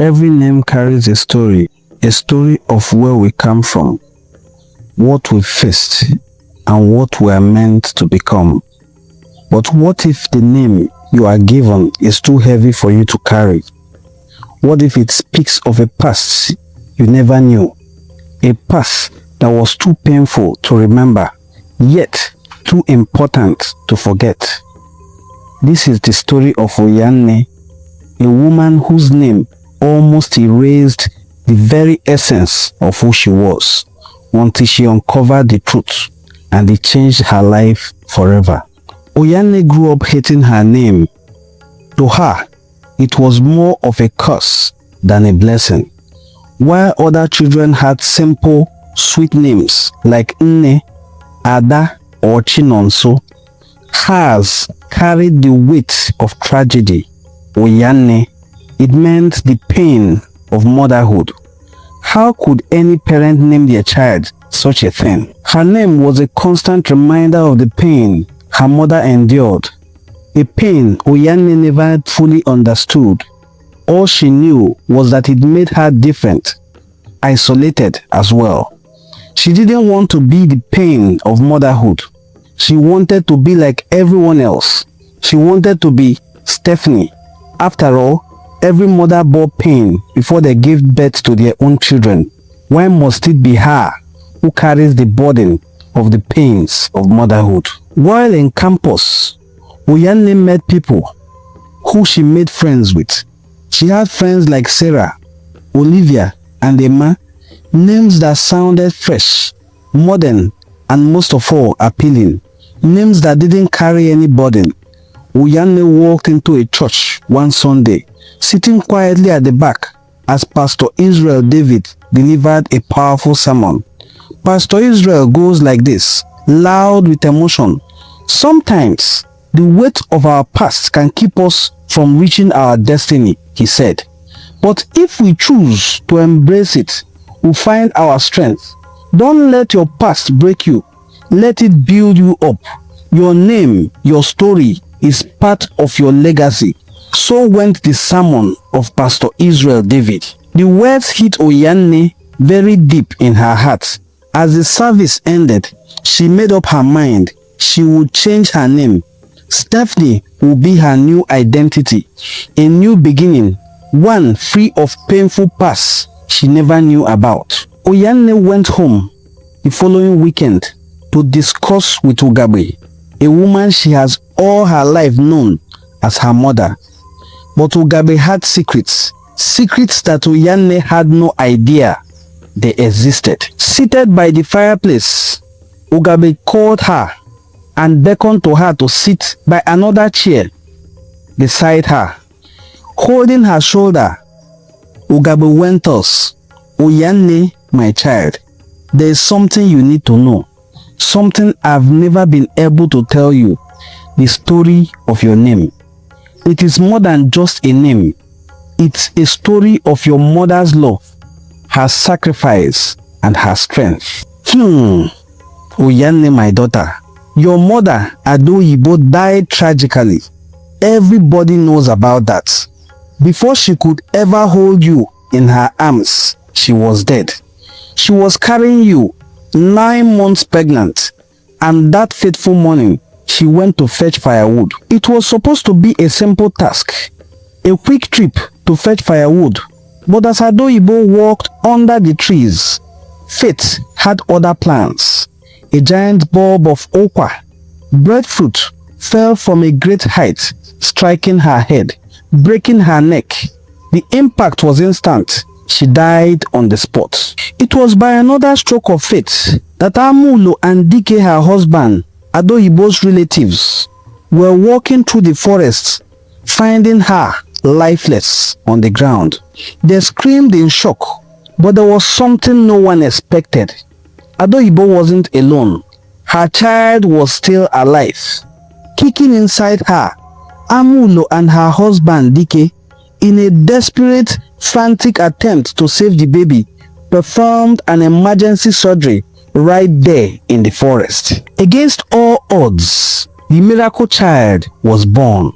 Every name carries a story of where we come from, what we faced, and what we are meant to become. But what if the name you are given is too heavy for you to carry? What if it speaks of a past you never knew? A past that was too painful to remember, yet too important to forget. This is the story of Ụyanne, a woman whose name almost erased the very essence of who she was, until she uncovered the truth and it changed her life forever. Ụyanne grew up hating her name. To her, it was more of a curse than a blessing. While other children had simple, sweet names like Nne, Ada, or Chinonso, hers carried the weight of tragedy. Ụyanne, it meant the pain of motherhood. How could any parent name their child such a thing? Her name was a constant reminder of the pain her mother endured, a pain Ụyanne never fully understood. All she knew was that it made her different, isolated as well. She didn't want to be the pain of motherhood. She wanted to be like everyone else. She wanted to be Stephanie. After all, every mother bore pain before they gave birth to their own children. Why must it be her who carries the burden of the pains of motherhood? While in campus, Ụyanne met people who she made friends with. She had friends like Sarah, Olivia, and Emma, names that sounded fresh, modern, and most of all appealing. Names that didn't carry any burden. Ụyanne walked into a church one Sunday, sitting quietly at the back as Pastor Israel David delivered a powerful sermon. Pastor Israel goes like this, loud with emotion. Sometimes the weight of our past can keep us from reaching our destiny, he said. But if we choose to embrace it, we'll find our strength. Don't let your past break you. Let it build you up. Your name, your story is part of your legacy. So went the sermon of Pastor Israel David. The words hit Ụyanne very deep in her heart. As the service ended, she made up her mind she would change her name. Stephanie will be her new identity, a new beginning, one free of painful past she never knew about. Ụyanne went home the following weekend to discuss with Ugabe, a woman she has all her life known as her mother. But Ugabe had secrets that Ụyanne had no idea they existed. Seated by the fireplace, Ugabe called her and beckoned to her to sit by another chair beside her. Holding her shoulder, Ugabe went thus, "Ụyanne, my child, there is something you need to know. Something I've never been able to tell you. The story of your name. It is more than just a name. It's a story of your mother's love, her sacrifice, and her strength." Ụyanne, my daughter, your mother, Adoyibo, died tragically. Everybody knows about that. Before she could ever hold you in her arms, she was dead. She was carrying you, 9 months pregnant, and that fateful morning, she went to fetch firewood. It was supposed to be a simple task, a quick trip to fetch firewood. But as Adoyibo walked under the trees, fate had other plans. A giant bulb of okwa, breadfruit, fell from a great height, striking her head, breaking her neck. The impact was instant. She died on the spot. It was by another stroke of fate that Amulo and Dike, her husband, Adoyibo's relatives, were walking through the forest, finding her lifeless on the ground. They screamed in shock, but there was something no one expected. Adoyibo wasn't alone. Her child was still alive. Kicking inside her, Amulo and her husband Dike, in a desperate, frantic attempt to save the baby, performed an emergency surgery right there in the forest. Against all odds, the miracle child was born.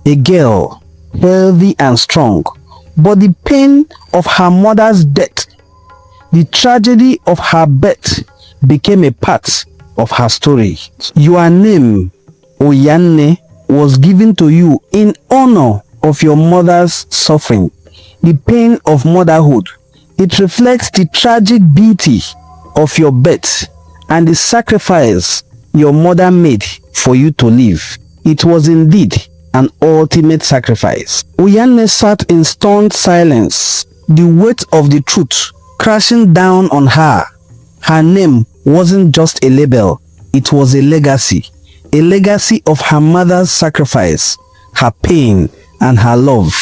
A girl, healthy and strong, But the pain of her mother's death, the tragedy of her birth, became a part of her story. Your name, Ụyanne, was given to you in honor of your mother's suffering, the pain of motherhood. It reflects the tragic beauty of your birth and the sacrifice your mother made for you to live. It was indeed an ultimate sacrifice. Ụyanne sat in stunned silence, the weight of the truth crashing down on her. Her name wasn't just a label, it was a legacy of her mother's sacrifice, her pain, and her love.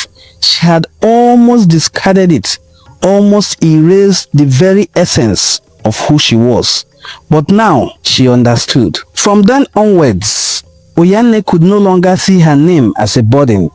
She had almost discarded it, almost erased the very essence of who she was. But now she understood. From then onwards, Ụyanne could no longer see her name as a burden.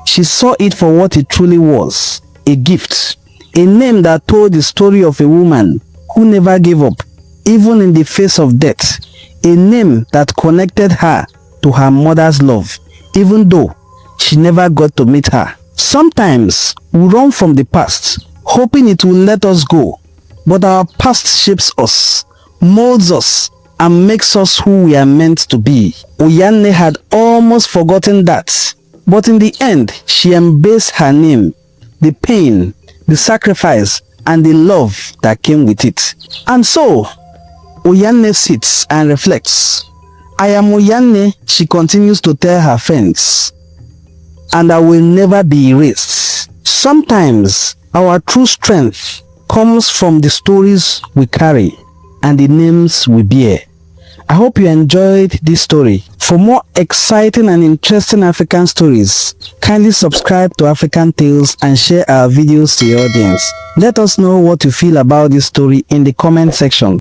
She saw it for what it truly was, a gift. A name that told the story of a woman who never gave up, even in the face of death. A name that connected her to her mother's love, even though she never got to meet her. Sometimes we run from the past, hoping it will let us go. But our past shapes us, molds us, and makes us who we are meant to be. Ụyanne had almost forgotten that. But in the end, she embraced her name, the pain, the sacrifice, and the love that came with it. And so, Ụyanne sits and reflects. I am Ụyanne, she continues to tell her friends, and I will never be erased. Sometimes, our true strength comes from the stories we carry and the names we bear. I hope you enjoyed this story. For more exciting and interesting African stories, kindly subscribe to African Tales and share our videos to your audience. Let us know what you feel about this story in the comment section.